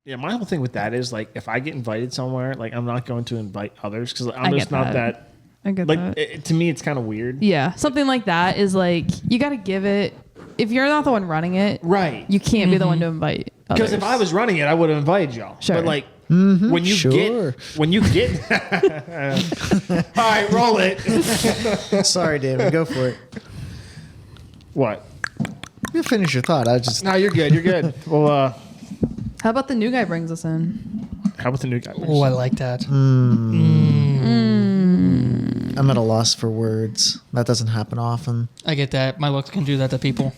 Yeah, my whole thing with that is like if I get invited somewhere, like I'm not going to invite others because I I'm get just not that. I get Like that. to me, it's kind of weird. Yeah, something like that is like you got to give it. If you're not the one running it, Right. you can't be the one to invite. Because if I was running it, I would have invited y'all. Sure. But like when you Sure. get, all right, roll it. Sorry, David. Go for it. What? You finish your thought. I just No, you're good. You're good. Well, how about the new guy brings us in? how about the new guy? Oh, I like that. I'm at a loss for words. That doesn't happen often. I get that. My looks can do that to people.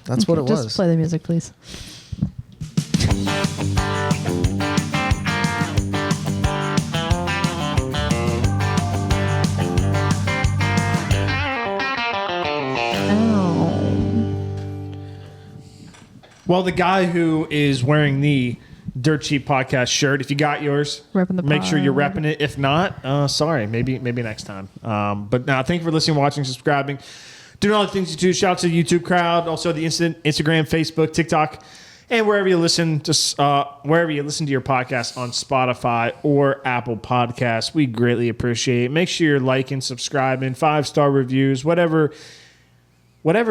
That's what it Just was. play the music, please. Well, the guy who is wearing the Dirt Cheap Podcast shirt, if you got yours, Repping the make sure you're pod. repping it. If not, sorry, maybe next time. But now, thank you for listening, watching, subscribing, doing all the things you do. Shout out to the YouTube crowd, also the Instagram, Facebook, TikTok, and wherever you listen to your podcast on Spotify or Apple Podcasts. We greatly appreciate it. Make sure you're liking, subscribing, 5-star reviews, whatever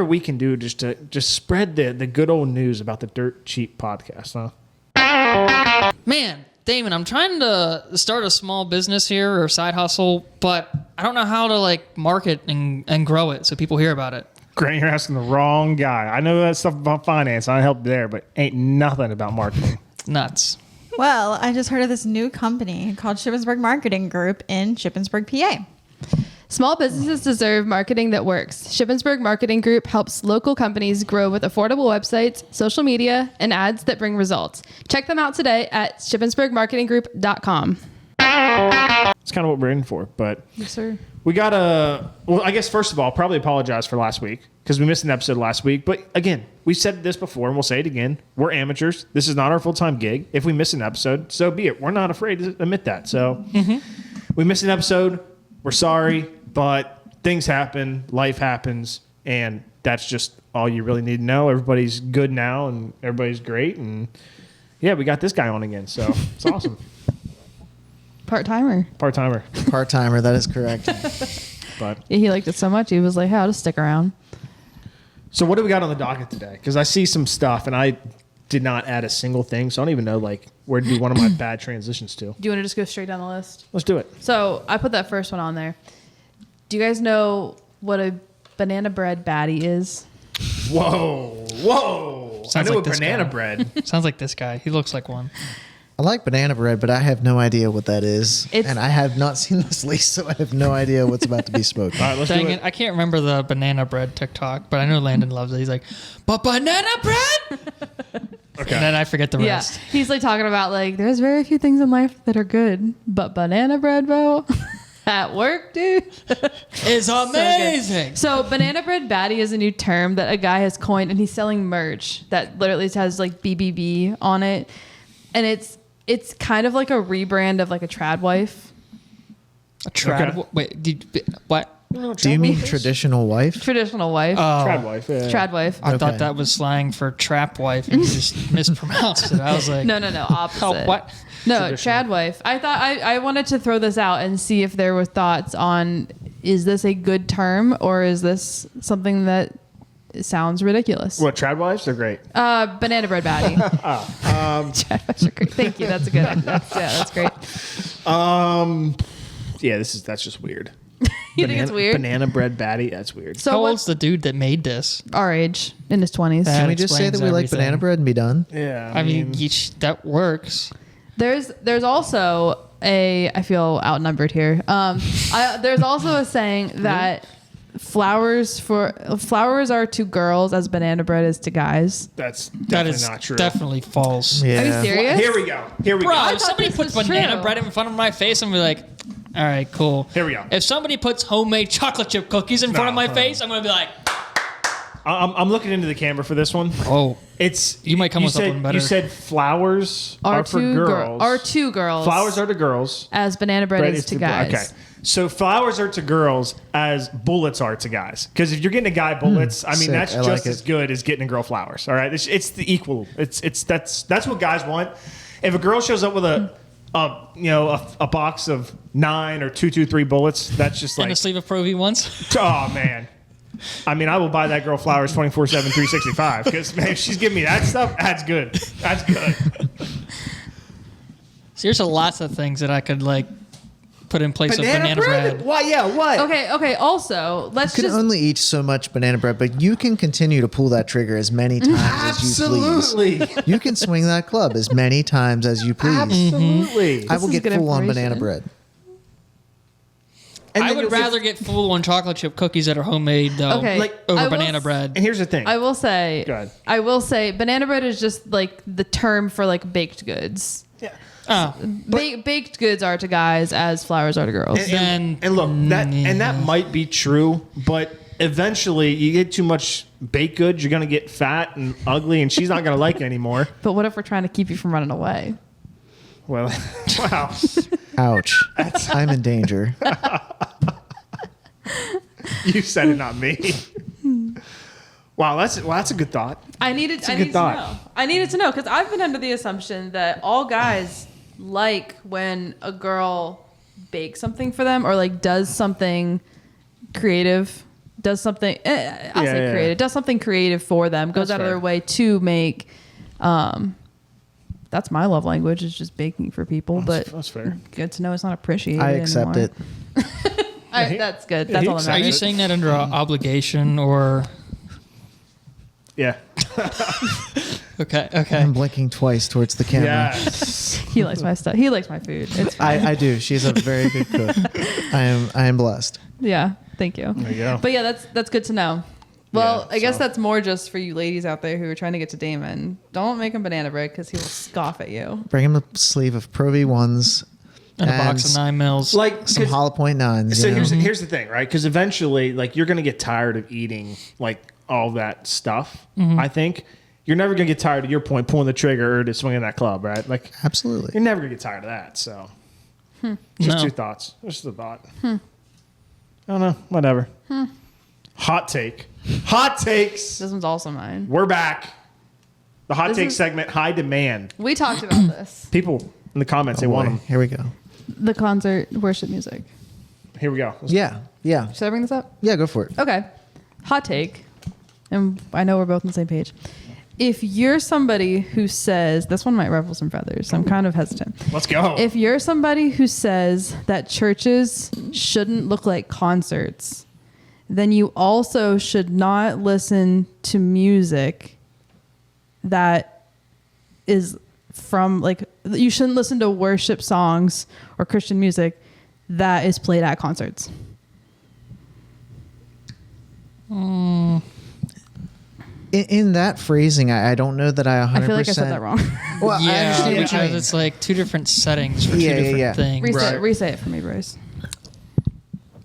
we can do just to spread the good old news about the Dirt Cheap Podcast, huh? Man, Damon, I'm trying to start a small business here or side hustle, but I don't know how to like market and grow it so people hear about it. Grant, you're asking the wrong guy. I know that stuff about finance. I helped there, but ain't nothing about marketing. Nuts. Well, I just heard of this new company called Shippensburg Marketing Group in Shippensburg, PA. Small businesses deserve marketing that works. Shippensburg Marketing Group helps local companies grow with affordable websites, social media, and ads that bring results. Check them out today at shippensburgmarketinggroup.com. It's kind of what we're in for, but Yes, sir. we got to, well, I guess first of all, probably apologize for last week because we missed an episode last week. But again, we said this before and we'll say it again. We're amateurs. This is not our full-time gig. If we miss an episode, so be it. We're not afraid to admit that. So we missed an episode. We're sorry, but things happen. Life happens. And that's just all you really need to know. Everybody's good now and everybody's great. And yeah, we got this guy on again. So it's awesome. Part-timer. Part-timer. Part-timer. That is correct. But Yeah, he liked it so much, he was like, hey, I'll just stick around. so what do we got on the docket today? Because I see some stuff and I did not add a single thing. So I don't even know like where to do one of my bad transitions to. Do you want to just go straight down the list? Let's do it. So I put that first one on there. Do you guys know what a banana bread baddie is? Whoa. Sounds I knew like a this banana guy. bread. Sounds like this guy. He looks like one. I like banana bread, but I have no idea what that is. It's- And I have not seen this list, so I have no idea what's about to be spoken. All right, let's Dang do it. I can't remember the banana bread TikTok, but I know Landon loves it. He's like, but banana bread? Okay. And then I forget the Yeah. rest. He's like talking about like, there's very few things in life that are good, but banana bread, bro, at work, dude. It's amazing. So banana bread baddie is a new term that a guy has coined, and he's selling merch that literally has like BBB on it. And it's kind of like a rebrand of like a trad wife. A trad. Okay. Wait, what? Do you mean traditional wife? Traditional wife. Trad wife? Yeah. Trad wife. I Okay. thought that was slang for trap wife, and you just mispronounced it. I was like, No, opposite. oh, what? No, Traditional. trad wife. I thought I wanted to throw this out and see if there were thoughts on, is this a good term or is this something that sounds ridiculous? What, trad wives? They're great. Banana bread baddie. Trad wives are great. Thank you. That's a good. That's great. Yeah, that's just weird. You think it's weird? Banana bread baddie? That's weird. So How what's old's the dude that made this? our age, in his 20s? That Can we just say explains that we like everything. banana bread and be done? Yeah. I mean, that works. There's also I feel outnumbered here. There's also a saying that flowers are to girls as banana bread is to guys. that's That definitely is not true. definitely false. Yeah. Are you serious? Here we go. Bro, I if thought somebody this puts was banana true. bread in front of my face, I'm gonna be like, all right, cool. Here we go. If somebody puts homemade chocolate chip cookies in front of my No. face, I'm gonna be like, I'm looking into the camera for this one. oh, It's You might come with said, something better. You said flowers are for girls. Are two girls. Flowers are to girls. as banana bread is to the- guys. Okay. So flowers are to girls as bullets are to guys. Because if you're getting a guy bullets, I mean sick. that's I like just it. as good as getting a girl flowers. All right, it's the equal. That's what guys want. if a girl shows up with a box of 9 or 223 bullets, that's just And like, a sleeve of Pro V ones. oh man. I mean, I will buy that girl flowers 24/7, 365. Because man, if she's giving me that stuff, that's good. That's good. So there's lots of things that I could like put in place of banana bread. Why? Yeah. What? Okay. Also, let's You can just only eat so much banana bread, but you can continue to pull that trigger as many times as you please. Absolutely. You can swing that club as many times as you please. Absolutely. I will This is get good full on information. banana bread. And I then would you'll rather get full on chocolate chip cookies that are homemade though, Okay. Like, over I will banana s- bread. And here's the thing. I will say, Go ahead. I will say, banana bread is just like the term for like baked goods. Yeah. Oh, Baked goods are to guys as flowers are to girls. then And look, that might be true, but eventually you get too much baked goods, you're gonna get fat and ugly, and she's not gonna like it anymore. But what if we're trying to keep you from running away? Well, wow. Ouch. I'm in danger. You said it, not me. Wow, that's a good thought. I needed a good to thought. know. I needed to know because I've been under the assumption that all guys like when a girl bakes something for them or like does something creative, does something. I'll say yeah. creative. Does something creative for them. Goes That's out of their fair. way to make. That's my love language is just baking for people. But That's fair. good to know it's not appreciated. I accept anymore. it. That's good. Yeah, That's he all that accepts are you matters. saying that under obligation or Yeah. okay? I'm blinking twice towards the camera. Yes. He likes my stuff. He likes my food. It's fine. I do. She's a very good cook. I am blessed. Yeah, thank you. There you go. But yeah, that's good to know. Well, Yeah, I guess so- that's more just for you ladies out there who are trying to get to Damon. Don't make him banana bread because he will scoff at you. Bring him a sleeve of Pro V1s And a box of 9 mils. Like some 'cause- Hollow Point 9s. So you know? here's the thing, right? Because eventually, like, you're gonna get tired of eating like all that stuff. I think you're never gonna get tired of your point pulling the trigger or to swinging that club, right? Like, Absolutely. you're never gonna get tired of that. So, just No. two thoughts. Just a thought. I don't know. Whatever. Hot take. Hot takes. This one's also mine. We're back. The hot This take is- segment. High demand. We talked about this. People in the comments they Oh, want boy. them. Here we go. The concert worship music. Here we go. Yeah. Should I bring this up? Yeah, go for it. Okay. Hot take. And I know we're both on the same page. If you're somebody who says, this one might ruffle some feathers, so I'm kind of hesitant. Let's go. If you're somebody who says that churches shouldn't look like concerts, then you also should not listen to music that is from like you shouldn't listen to worship songs or Christian music that is played at concerts. In that phrasing, I don't know that I 100%. I feel like I said that wrong. Well, I yeah, understand what you because mean. it's like two different settings for Yeah, two yeah, different yeah. things. Re-say it for me, Bryce.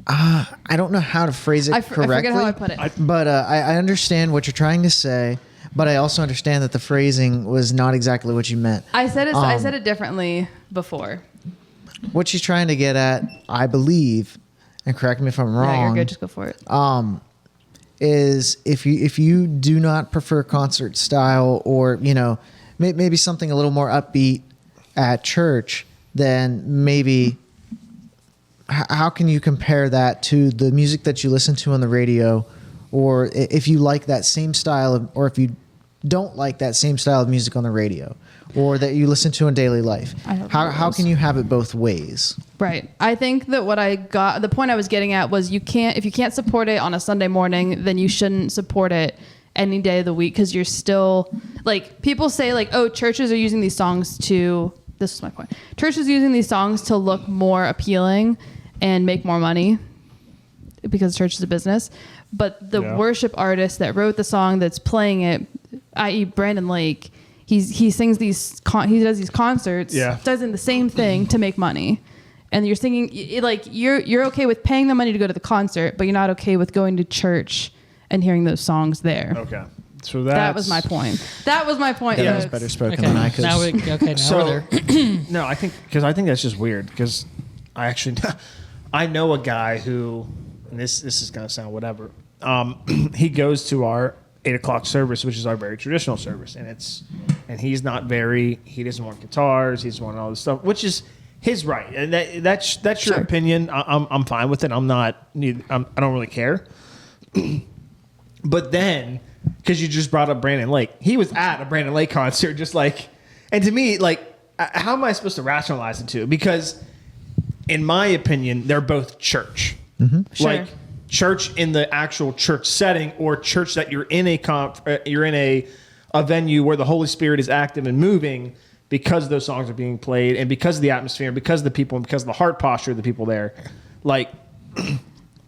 I don't know how to phrase it I correctly. forget how I put it. But I understand what you're trying to say, but I also understand that the phrasing was not exactly what you meant. I said it differently before. What she's trying to get at, I believe, and correct me if I'm wrong, Yeah, you're good. Just go for it. is if you do not prefer concert style or maybe something a little more upbeat at church, then maybe how can you compare that to the music that you listen to on the radio, or if you like that same style of, or if you don't like that same style of music on the radio or that you listen to in daily life? I don't How know. can you have it both ways? Right. I think that the point I was getting at was if you can't support it on a Sunday morning, then you shouldn't support it any day of the week because you're still like people say like, oh, churches are using these songs to. This is my point. Churches using these songs to look more appealing and make more money because church is a business. But the worship artist that wrote the song that's playing it, i.e. Brandon Lake, he sings he does these concerts, does the same thing to make money. And you're singing like you're okay with paying the money to go to the concert, but you're not okay with going to church and hearing those songs there. Okay. So That was my point. That was my point. That was folks. better spoken Okay, than I could. now we're So there. no, I think that's just weird because I actually I know a guy who, and this is gonna sound whatever. He goes to our 8 o'clock service, which is our very traditional service, and he doesn't want guitars, he doesn't want all this stuff, which is his right, and that's your Sure. opinion. I'm fine with it. I don't really care. But then, because you just brought up Brandon Lake, he was at a Brandon Lake concert, just like, and to me, like, how am I supposed to rationalize the two? Because, in my opinion, they're both church, Sure. like church in the actual church setting, or church that you're in a venue where the Holy Spirit is active and moving, because those songs are being played, and because of the atmosphere, and because of the people, and because of the heart posture of the people there. Like,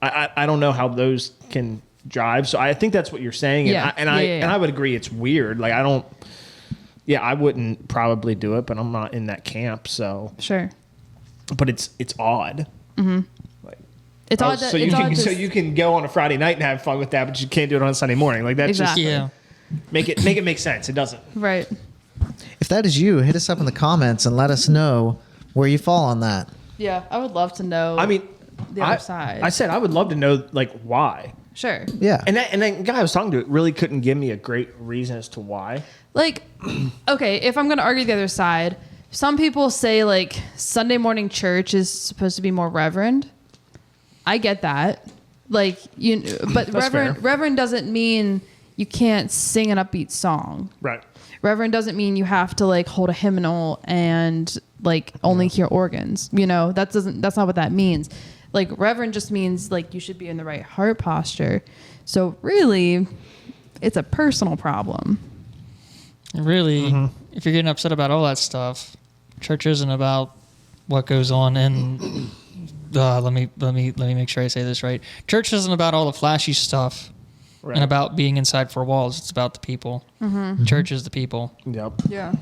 I don't know how those can jive. So I think that's what you're saying, and Yeah. I would agree. It's weird. Like, I wouldn't probably do it, but I'm not in that camp. So, Sure. but it's odd. Like, It's odd. so you can go on a Friday night and have fun with that, but you can't do it on a Sunday morning. Like, that's Exactly. Yeah. just make it make sense. It doesn't. Right. If that is you, hit us up in the comments and let us know where you fall on that. Yeah, I would love to know. I mean, the other side. I said I would love to know, like, why. Sure. Yeah. And that guy I was talking to really couldn't give me a great reason as to why. Like, okay, if I'm going to argue the other side, some people say like Sunday morning church is supposed to be more reverend. I get that. Like, but That's fair. reverend doesn't mean you can't sing an upbeat song. Right. Reverend doesn't mean you have to like hold a hymnal and like only hear organs. That's not what that means. Like, reverend just means like you should be in the right heart posture. So really, it's a personal problem. Really, if you're getting upset about all that stuff, church isn't about what goes on in. Let me make sure I say this right. Church isn't about all the flashy stuff Right. and about being inside four walls. It's about the people. Church is the people. Yep. Yeah.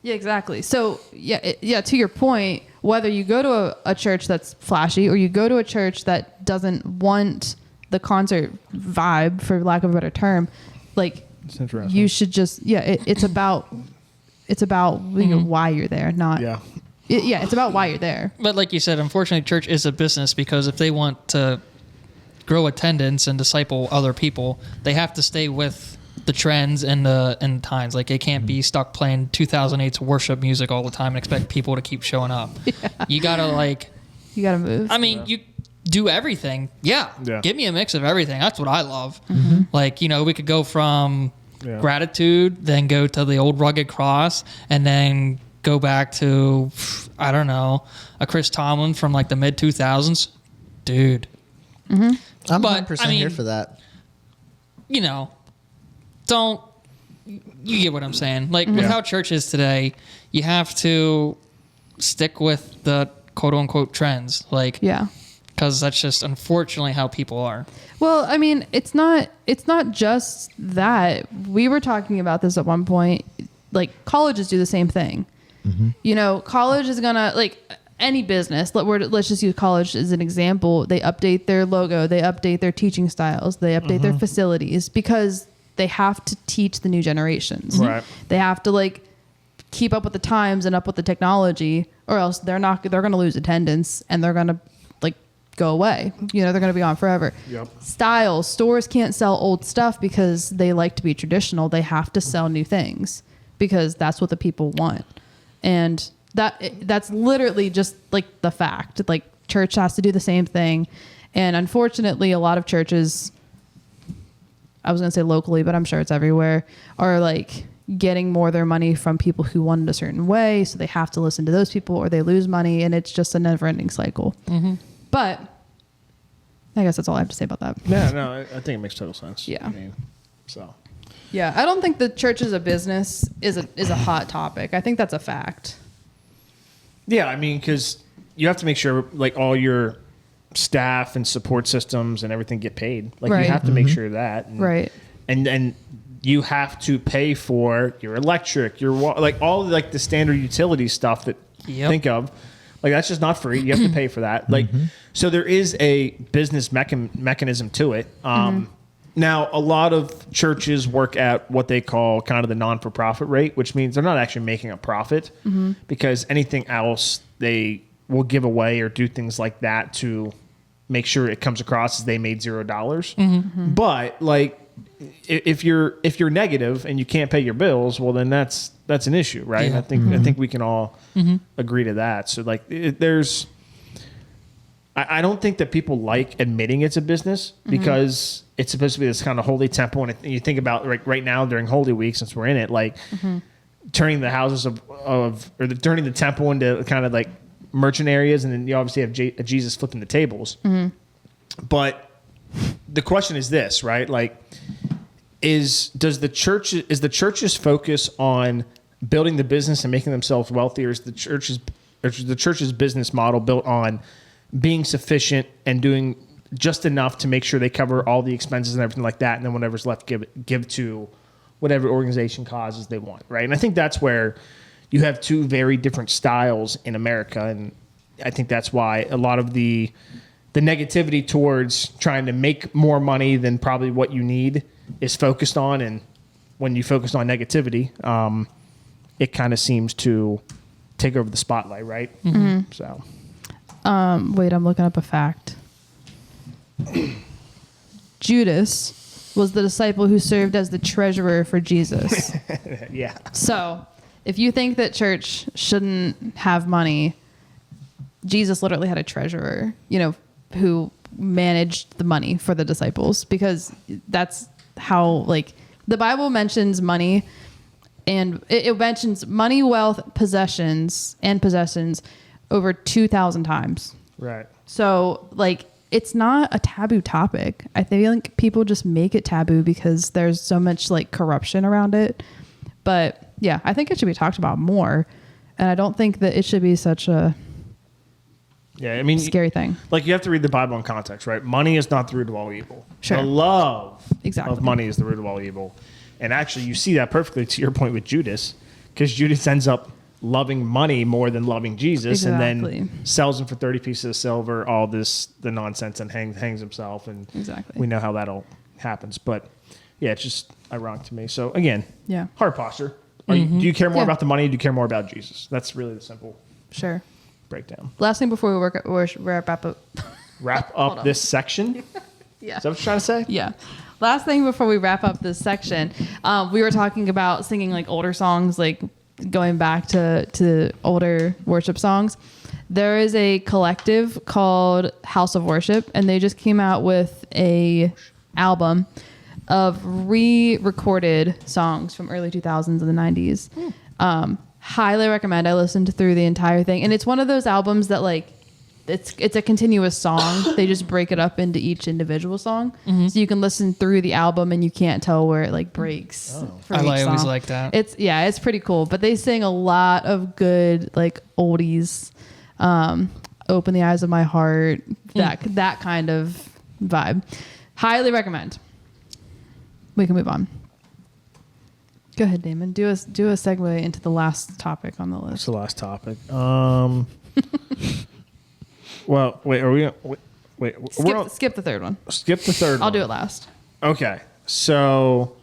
Yeah, exactly. So, to your point, whether you go to a church that's flashy or you go to a church that doesn't want the concert vibe, for lack of a better term, like, It's interesting. you should just, it's about why you're there, not, Yeah. it's about why you're there. But like you said, unfortunately, church is a business, because if they want to grow attendance and disciple other people, they have to stay with the trends and the times. Like, they can't be stuck playing 2008's worship music all the time and expect people to keep showing up. You gotta You got to move. I mean, you do everything. Yeah. Yeah. Give me a mix of everything. That's what I love. Like, we could go from Yeah. gratitude, then go to the old rugged cross, and then go back to, I don't know, a Chris Tomlin from like the mid 2000s. Dude, I'm But, 100% I mean- here for that. don't, you get what I'm saying? Like, with Yeah. how church is today, you have to stick with the quote unquote trends. Like, yeah. because that's just unfortunately how people are. Well, I mean, it's not just that. We were talking about this at one point. Like, colleges do the same thing. College is gonna, like, any business. Let's just use college as an example. They update their logo, they update their teaching styles, they update their facilities, because they have to teach the new generations. Right. They have to like keep up with the times and up with the technology, or else they're going to lose attendance and they're going to like go away. They're going to be on forever. Yep. Styles, stores can't sell old stuff because they like to be traditional. They have to sell new things because that's what the people want. And that's literally just like the fact. Like, church has to do the same thing. And unfortunately, a lot of churches, I was going to say locally, but I'm sure it's everywhere, are like getting more of their money from people who want it a certain way. So they have to listen to those people or they lose money, and it's just a never ending cycle. But I guess that's all I have to say about that. No, I think it makes total sense. Yeah. I mean, so. Yeah. I don't think the church as a business is a hot topic. I think that's a fact. Yeah, I mean, because you have to make sure, like, all your staff and support systems and everything get paid. Like, Right. you have to make sure of that. And, Right. And you have to pay for your electric, your like all like the standard utility stuff that you Yep. think of. Like, that's just not free. You have to pay for that. Like, so there is a business mechanism to it. Now, a lot of churches work at what they call kind of the non-for-profit rate, which means they're not actually making a profit because anything else they will give away or do things like that to make sure it comes across as they made $0. But like if you're negative and you can't pay your bills, well, then that's an issue, right? Yeah. I think we can all agree to that. So like I don't think that people like admitting it's a business because it's supposed to be this kind of holy temple. And you think about right now during Holy Week, since we're in it, like turning the houses turning the temple into kind of like merchant areas. And then you obviously have Jesus flipping the tables. But the question is this, right? Like, is the church's focus on building the business and making themselves wealthy, or is the church's business model built on being sufficient and doing just enough to make sure they cover all the expenses and everything like that, and then whatever's left give to whatever organization causes they want, right? And I think that's where you have two very different styles in America, and I think that's why a lot of the negativity towards trying to make more money than probably what you need is focused on. And when you focus on negativity, it kind of seems to take over the spotlight, right? So, Wait, I'm looking up a fact. Judas was the disciple who served as the treasurer for Jesus. yeah. So, if you think that church shouldn't have money, Jesus literally had a treasurer, who managed the money for the disciples, because that's how, like, the Bible mentions money, and it mentions money, wealth, possessions over 2,000 times. Right. So, like, it's not a taboo topic. I feel like people just make it taboo because there's so much like corruption around it. But yeah, I think it should be talked about more. And I don't think that it should be such a scary thing. Like, you have to read the Bible in context, right? Money is not the root of all evil. Sure. The love Exactly. of money is the root of all evil. And actually, you see that perfectly to your point with Judas, because Judas ends up loving money more than loving Jesus, and Exactly. then sells him for 30 pieces of silver, all the nonsense, and hangs himself. And Exactly. we know how that all happens. But yeah, it's just ironic to me. So again, Yeah. hard posture. Do you care more Yeah. about the money? Or do you care more about Jesus? That's really the simple Sure. breakdown. Last thing before we wrap up. Wrap Hold up on. this section. Yeah. Is that what you're trying to say? Yeah. Last thing before we wrap up this section, we were talking about singing like older songs, like going back to older worship songs. There is a collective called House of Worship, and they just came out with a album of re-recorded songs from early 2000s and the 90s. Highly recommend. I listened through the entire thing, and it's one of those albums that like it's a continuous song. They just break it up into each individual song, so you can listen through the album and you can't tell where it like breaks. For each always song. like that. It's pretty cool. But they sing a lot of good like oldies, "Open the Eyes of My Heart," that kind of vibe. Highly recommend. We can move on. Go ahead, Damon. Do a segue into the last topic on the What's list. the last topic? Well, wait. Are we? Wait. Skip the third one. Skip the third. I'll one. do it last. Okay. So,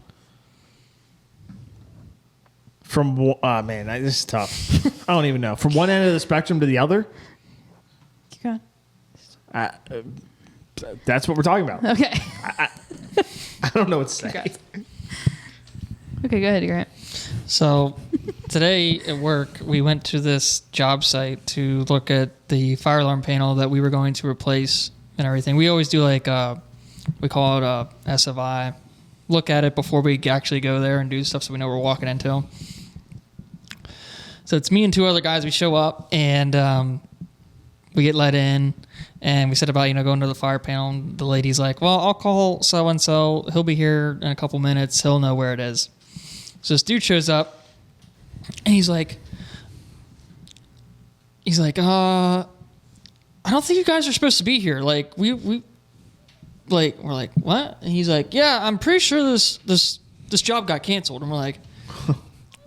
man, this is tough. I don't even know. From one end of the spectrum to the other. Keep going. That's what we're talking about. Okay. I don't know what to say. Congrats. Okay, go ahead, Grant. So today at work, we went to this job site to look at the fire alarm panel that we were going to replace and everything. We always do like we call it a SFI. Look at it before we actually go there and do stuff so we know what we're walking into. So it's me and two other guys. We show up and we get let in, and we said about going to the fire panel. And the lady's like, "Well, I'll call so and so. He'll be here in a couple minutes. He'll know where it is." So this dude shows up, and he's like, I don't think you guys are supposed to be here. Like we're like, what? And he's like, yeah, I'm pretty sure this job got canceled. And we're like,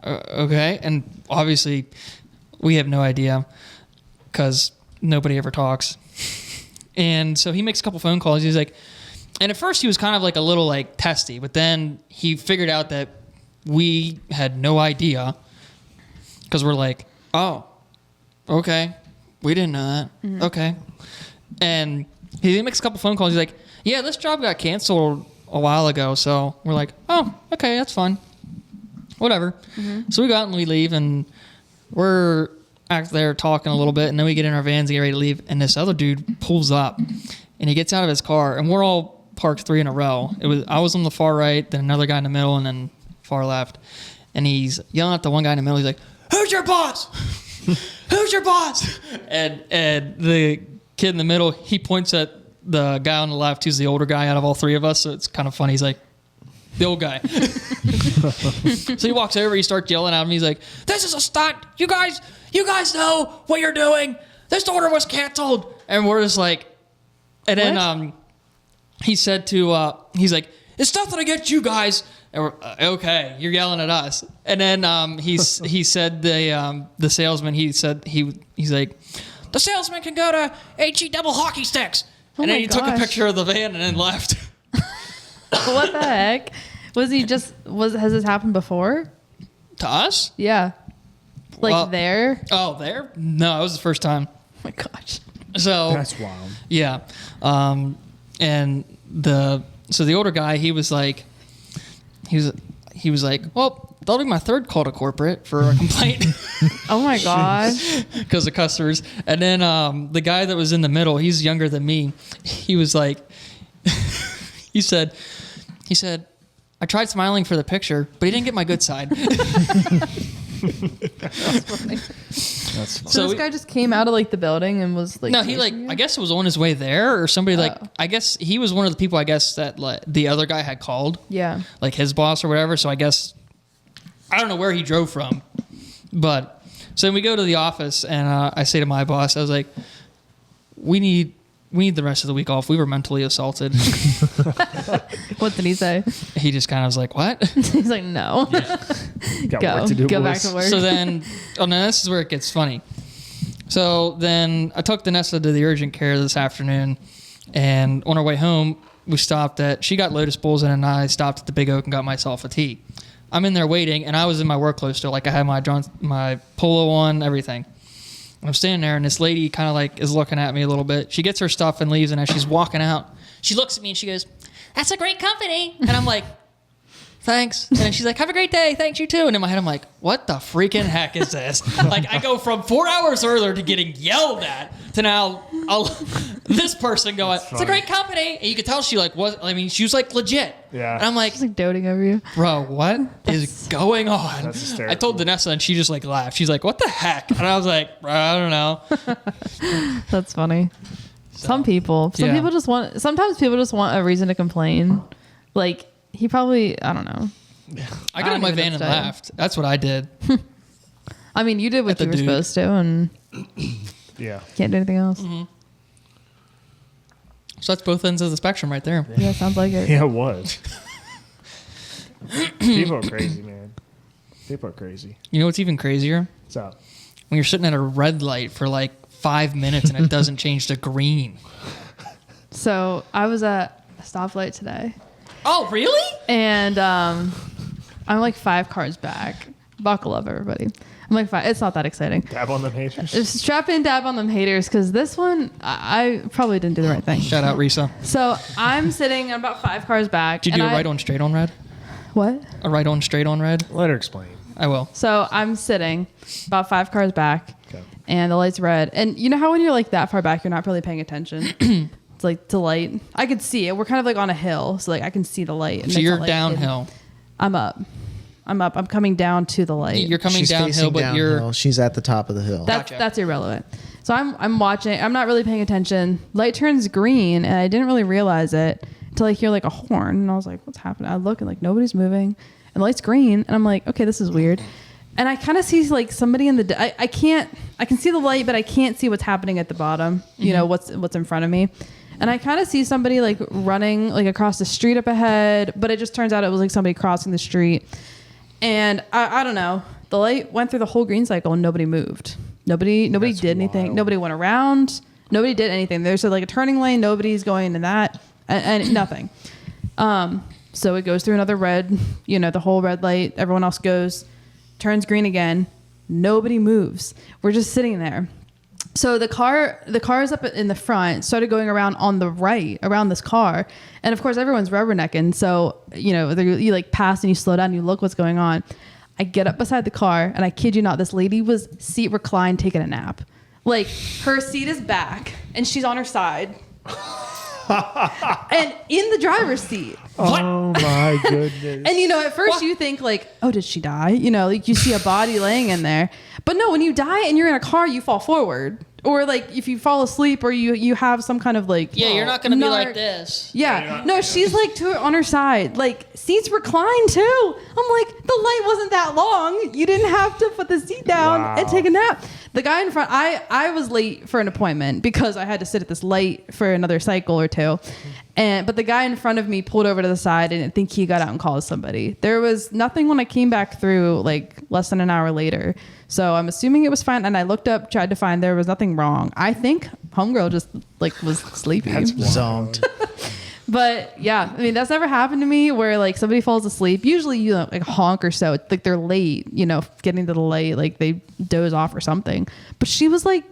okay. And obviously, we have no idea because nobody ever talks. And so he makes a couple phone calls. He's like, and at first he was kind of like a little like testy, but then he figured out that we had no idea because we're like, oh, okay. We didn't know that. Okay. And he makes a couple phone calls. He's like, yeah, this job got canceled a while ago. So we're like, oh, okay, that's fun. Whatever. So we go out and we leave, and we're out there talking a little bit, and then we get in our vans and get ready to leave, and this other dude pulls up, and he gets out of his car, and we're all parked 3 in a row. I was on the far right, then another guy in the middle, and then far left, and he's yelling at the one guy in the middle. He's like, "Who's your boss? Who's your boss?" And the kid in the middle, he points at the guy on the left, who's the older guy out of all 3 of us. So it's kind of funny. He's like, the old guy. So he walks over, he starts yelling at him. He's like, "This is a stunt. You guys know what you're doing. This order was canceled." And we're just like, and then he said to, he's like, "It's nothing against you guys." And we're, okay, you're yelling at us. And then he said the salesman, he's like, "The salesman can go to HE double hockey sticks." And then he took a picture of the van and then left. What the heck? Has this happened before? To us? Yeah. Well, there? Oh, there? No, it was the first time. Oh my gosh. So That's wild. yeah. And so the older guy, he was like, "Well, that'll be my 3rd call to corporate for a complaint." Oh my gosh. Because of customers. And then the guy that was in the middle, he's younger than me. He was like, he said, "I tried smiling for the picture, but he didn't get my good side." That's fun. So this guy just came out of the building and was like, No, he I guess it was on his way there, or somebody I guess he was one of the people, I guess, that the other guy had called, yeah. like his boss or whatever. So I guess, I don't know where he drove from, but so then we go to the office, and I say to my boss, I was like, we need the rest of the week off. We were mentally assaulted. What did he say? He just kind of was like, "What?" He's like, "No." Got work to do, Go boys. back to work. So then, now this is where it gets funny. So then I took Danessa to the urgent care this afternoon, and on our way home, she got Lotus Bowls, and I stopped at the Big Oak and got myself a tea. I'm in there waiting, and I was in my work clothes still. I had my polo on, everything. I'm standing there, and this lady kind of is looking at me a little bit. She gets her stuff and leaves, and as she's walking out, she looks at me and she goes, "That's a great company." And I'm like, "Thanks." And then she's like, "Have a great day. Thanks, you too." And in my head, I'm like, what the freaking heck is this? I go from 4 hours earlier to getting yelled at to now this person going, "It's a great company." And you could tell she she was legit. Yeah. And I'm like, He's doting over you. "Bro, what is going on?" That's hysterical. I told Danessa, and she just laughed. She's like, "What the heck?" And I was like, "Bro, I don't know." That's funny. Some people just want, sometimes people just want a reason to complain. He probably, I don't know. I got in my van and laughed. That's what I did. I mean, you did what you were supposed to, and Yeah. can't do anything else. So that's both ends of the spectrum right there. Yeah, sounds like it. Yeah, it was. People are crazy, man. People are crazy. You know what's even crazier? What's up? When you're sitting at a red light for 5 minutes and it doesn't change to green. So I was at a stoplight today, Oh, really? and I'm 5 cars back. Buckle up, everybody. I'm 5. It's not that exciting. Dab on them haters. Just strap in, dab on them haters, because this one, I probably didn't do the right thing. Shout out, Risa. So I'm sitting about 5 cars back. Did you do and a right on straight on red? What? A right on straight on red? Let her explain. I will. So I'm sitting about 5 cars back, Okay. and the light's red. And you know how when you're that far back, you're not really paying attention. It's to light. I could see it. We're kind of on a hill, so I can see the light. And So it's you're not, downhill. I'm up. I'm coming down to the light. You're coming She's downhill, facing but downhill. She's at the top of the hill. Gotcha. That's irrelevant. So I'm watching. I'm not really paying attention. Light turns green, and I didn't really realize it until I hear a horn, and I was like, "What's happening?" I look, and nobody's moving, and the light's green, and I'm like, "Okay, this is weird." And I kind of see somebody in the. I can see the light, but I can't see what's happening at the bottom. You know what's in front of me. And I kind of see somebody running across the street up ahead, but it just turns out it was somebody crossing the street. And I don't know. The light went through the whole green cycle and nobody moved. Nobody That's did anything. wild. Nobody went around. Nobody did anything. There's a turning lane. Nobody's going into that and nothing. So it goes through another red, the whole red light. Everyone else goes, turns green again. Nobody moves. We're just sitting there. So the car is up in the front, started going around on the right around this car. And of course everyone's rubbernecking. So, you like pass and you slow down and you look what's going on. I get up beside the car and I kid you not, this lady was seat reclined taking a nap. Like her seat is back and she's on her side. And in the driver's seat. Oh my goodness. And at first you think like, oh, did she die? Like you see a body laying in there. But no, when you die and you're in a car, you fall forward. Or like if you fall asleep or you have some kind of like You're not gonna be like this. Yeah. No, she's like on her side. Like seats reclined too. I'm like, the light wasn't that long. You didn't have to put the seat down and take a nap. The guy in front, I was late for an appointment because I had to sit at this light for another cycle or two. But the guy in front of me pulled over to the side and I think he got out and called somebody. There was nothing when I came back through like less than an hour later. So I'm assuming it was fine. And I looked up, tried to find there was nothing wrong. I think homegirl just like was sleepy. Zoned. But yeah, I mean, that's never happened to me where like somebody falls asleep. Usually, like honk or so. It's like they're late, getting to the light, like they doze off or something. But she was like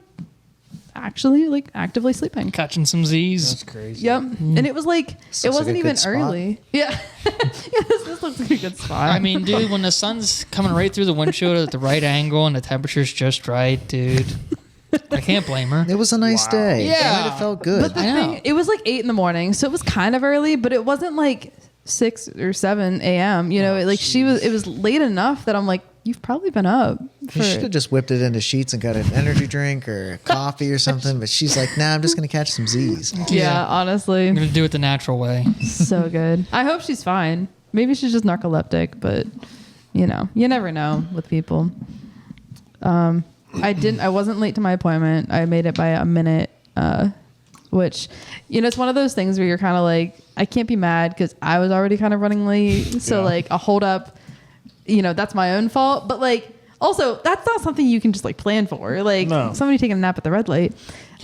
actually like actively sleeping. Catching some Z's. That's crazy. Yep. And it was like, This it looks like wasn't a even good spot. early. Yeah. This looks like a good spot. I mean, dude, when the sun's coming right through the windshield at the right angle and the temperature's just right, dude, I can't blame her. It was a nice day. Yeah. It might have felt good. But the I know. thing, it was like 8 a.m, so it was kind of early, but it wasn't like 6 or 7 a.m. It was late enough that I'm like, you've probably been up. You should have just whipped it into sheets and got an energy drink or a coffee or something. But she's like, nah, I'm just going to catch some Z's. Yeah, honestly. I'm gonna do it the natural way. So good. I hope she's fine. Maybe she's just narcoleptic, but you never know with people. I wasn't late to my appointment. I made it by a minute, which, it's one of those things where you're kind of like, I can't be mad because I was already kind of running late. So like a hold up, that's my own fault. But like, also that's not something you can just like plan for. Like somebody taking a nap at the red light.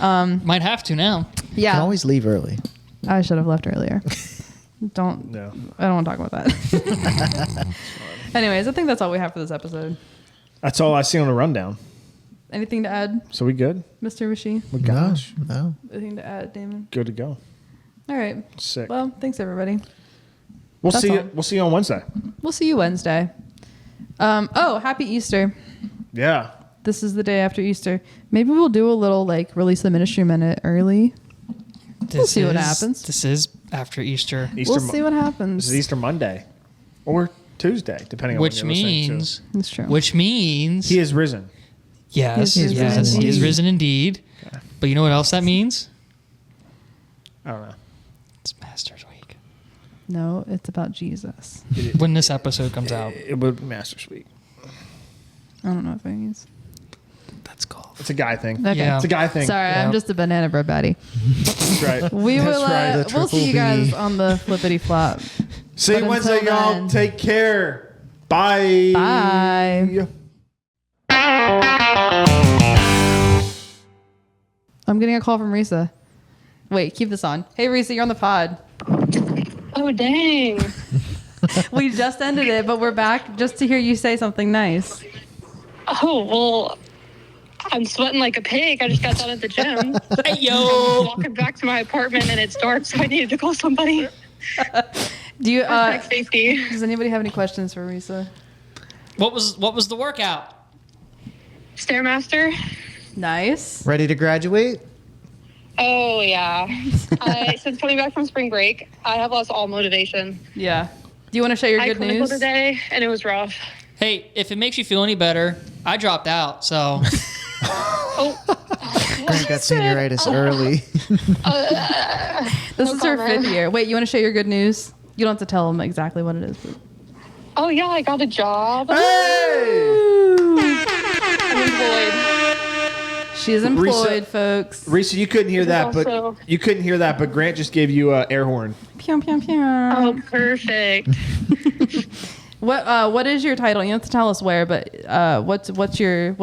Might have to now. You Yeah. can always leave early. I should have left earlier. I don't want to talk about that. Anyways, I think that's all we have for this episode. That's all I see on the rundown. Anything to add, So we good? Mr. Rishi? Oh, gosh. No. Anything to add, Damon? Good to go. All right. Sick. Well, thanks everybody. We'll that's see all. you. We'll see you on Wednesday. We'll see you Wednesday. Happy Easter. Yeah. This is the day after Easter. Maybe we'll do a little like release the ministry minute early. We'll see what happens. This is after Easter, We'll see what happens. This is Easter Monday or Tuesday, depending on which when you're listening means That's true. which means he is risen. yes, He is yes, risen he is indeed. risen indeed. But you know what else that means? I don't know. It's Masters Week. No, it's about Jesus. When this episode comes out, It would be Masters Week. I don't know what that means. that's golf. It's a guy thing. Okay. Yeah. It's a guy thing. Sorry, Yeah. I'm just a banana bread baddie. That's right. We That's will. right. The We'll see you triple guys B. on the flippity flop. See you But Wednesday, until y'all. then- Take care. Bye. Bye. I'm getting a call from Risa. Wait, keep this on. Hey, Risa, you're on the pod. Oh, dang. We just ended it, but we're back just to hear you say something nice. Oh, well, I'm sweating like a pig. I just got done at the gym. Hey I'm yo! walking back to my apartment and it's dark, so I needed to call somebody. Do you? Like safety. Does anybody have any questions for Risa? What was the workout? Stairmaster? Nice. Ready to graduate? Oh, yeah. Since coming back from spring break, I have lost all motivation. Yeah. Do you want to share your I good clinical news? today, and it was rough. Hey, if it makes you feel any better, I dropped out, so Oh, Grant got senioritis early. This is her comment. 5th year. Wait, you want to share your good news? You don't have to tell them exactly what it is. But... oh yeah, I got a job. Hey! I'm employed. She's employed, Risa- folks. Risa, you couldn't hear that, Also- but Grant just gave you an air horn. Pew, pew, pew. Oh, perfect. What is your title? You don't have to tell us where, but what's your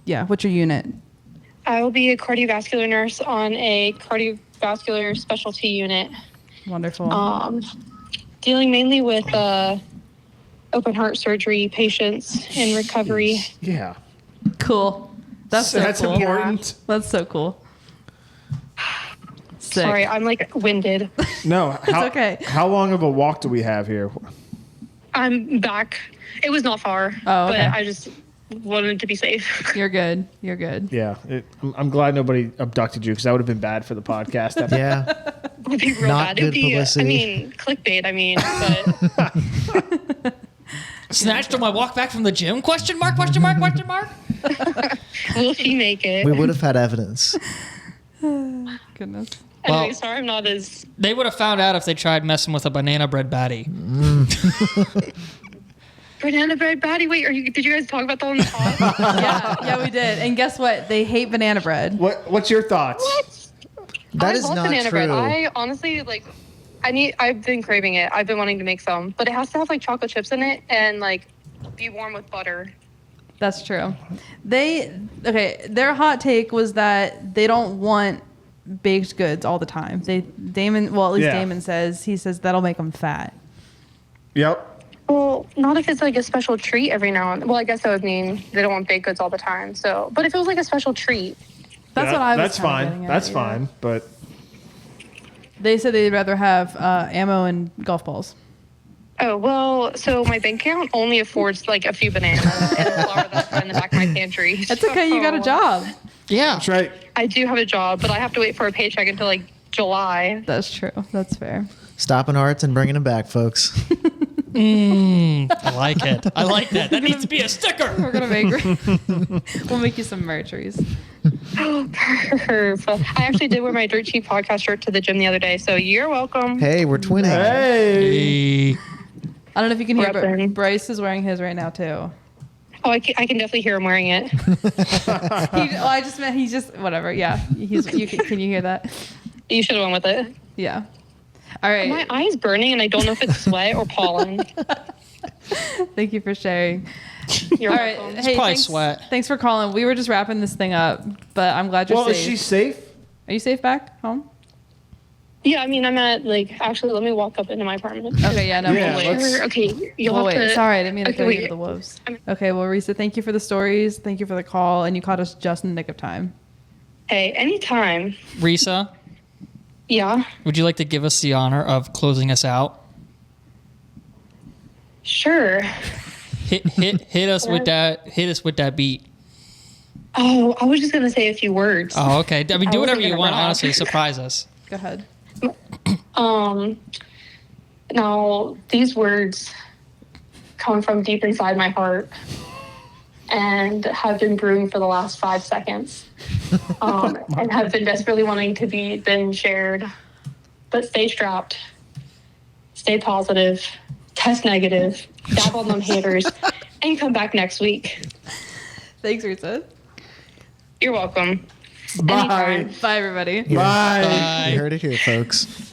unit? I will be a cardiovascular nurse on a cardiovascular specialty unit. Wonderful. Dealing mainly with open heart surgery patients in recovery. Yeah. Cool. That's so That's cool. important. That's so cool. Sick. Sorry, I'm like winded. No, how, okay. How long of a walk do we have here? I'm back. It was not far, Oh, okay. but I just wanted to be safe. You're good. You're good. Yeah, I'm glad nobody abducted you because that would have been bad for the podcast. Yeah. It would be real Not bad. It would good be, publicity. I mean, clickbait. I mean, but Snatched on my walk back from the gym? Question mark? Question mark? Question mark? will she make it? We would have had evidence. Goodness. Anyway, Well- sorry, I'm not as. They would have found out if they tried messing with a banana bread baddie. Banana bread baddie. Wait, did you guys talk about that on the pod? Yeah, we did. And guess what? They hate banana bread. What's your thoughts? That I is love not banana true. bread. I honestly like. I've been craving it. I've been wanting to make some, but it has to have like chocolate chips in it and like be warm with butter. That's true. Their hot take was that they don't want baked goods all the time. Damon says that'll make them fat. Yep. Well, not if it's like a special treat every now and. Well, I guess that would mean they don't want baked goods all the time. So, but if it was like a special treat, That's Yeah, what I was. That's kinda fine. getting at, That's yeah. fine. But They said they'd rather have ammo and golf balls. oh well. So my bank account only affords like a few bananas and a flour that's in the back of my pantry. That's okay. You got a So, job. Yeah. that's right. I do have a job, but I have to wait for a paycheck until like July. That's true. That's fair. Stopping hearts and bringing them back, folks. I like it. I like that. That needs to be a sticker. We're gonna make. We'll make you some merch, Reese. Perf. I actually did wear my Dirt Cheap podcast shirt to the gym the other day, so you're welcome. Hey, we're twinning. Hey. Hey. I don't know if you can hear, but Reppin'. Bryce is wearing his right now too. Oh, I can definitely hear him wearing it. I just meant he's just whatever. Yeah, can you hear that? You should have went with it. Yeah. All right. My eye's burning, and I don't know if it's sweat or pollen. Thank you for sharing. You're All right. welcome. Hey, probably thanks, sweat. Thanks for calling. We were just wrapping this thing up, but I'm glad you're Well, is safe. she safe? Are you safe back home? Yeah, I mean, I'm at actually, let me walk up into my apartment. Okay. Yeah. No. Yeah, we'll wait. let's- Okay, you'll We'll have wait. to. Sorry, I didn't mean to Okay, throw you wait. to the wolves. Okay. Well, Risa, thank you for the stories. Thank you for the call, and you caught us just in the nick of time. Hey, anytime. Risa, Yeah, would you like to give us the honor of closing us out? sure. Hit us with that. Hit us with that beat. Oh, I was just gonna say a few words. Oh, okay. I mean, I do wasn't whatever you gonna want. rap. Honestly, surprise us. Go ahead. Now these words come from deep inside my heart and have been brewing for the last 5 seconds, and have been desperately wanting to been shared. But stay strapped, stay positive, test negative, dab on them haters, and come back next week. Thanks, Risa. You're welcome. Bye. Anytime. Bye, everybody. Bye. Bye. You heard it here, folks.